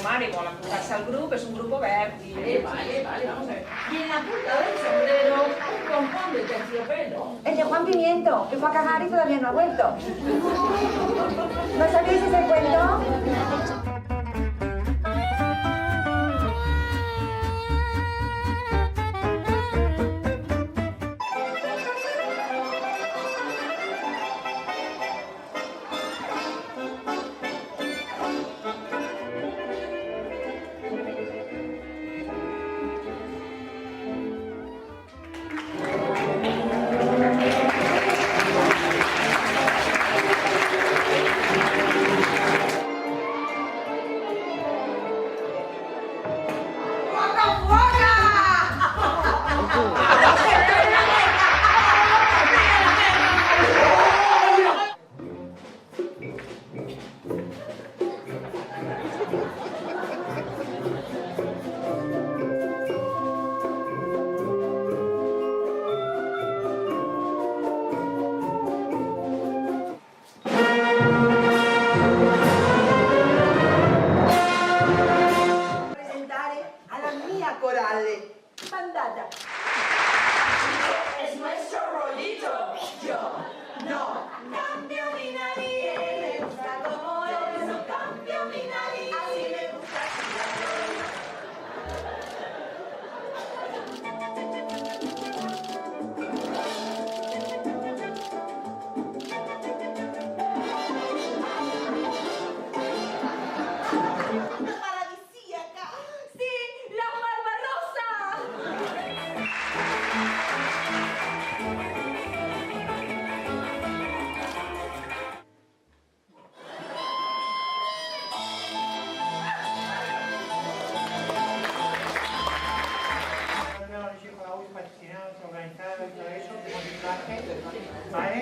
Mari vol apuntar-se al grup, és un grup obert i... Vale, vamos a ver. Y en la punta del sombrero un pompón de terciopelo. El de Juan Pimiento, que fue a cagar y todavía no ha vuelto. ¿No sabéis ese cuento? Corale, mandata. Es nuestro rollito. Yo no cambio mi nariz. Me gusta como es, no cambio mi nariz. Así me gusta. Organizado y todo eso, como disfraje, ¿vale?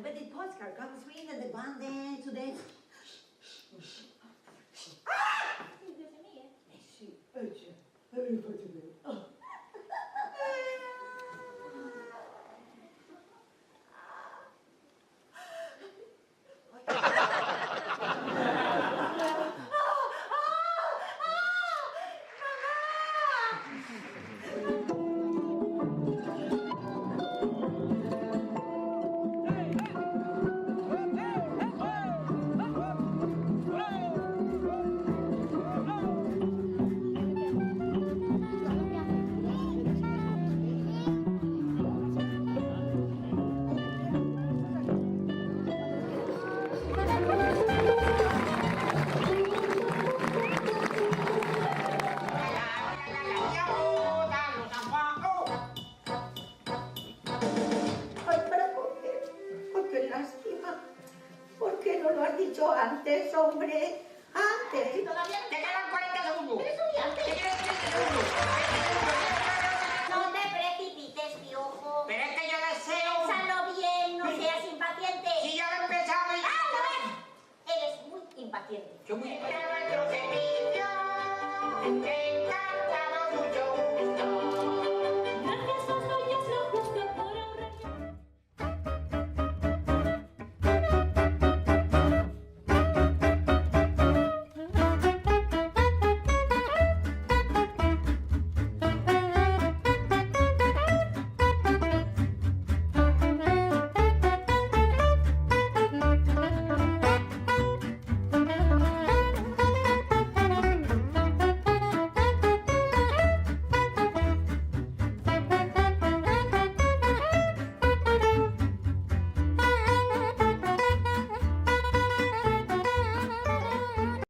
But the postcard comes in and the one day today. ¿Por qué no lo has dicho antes, hombre?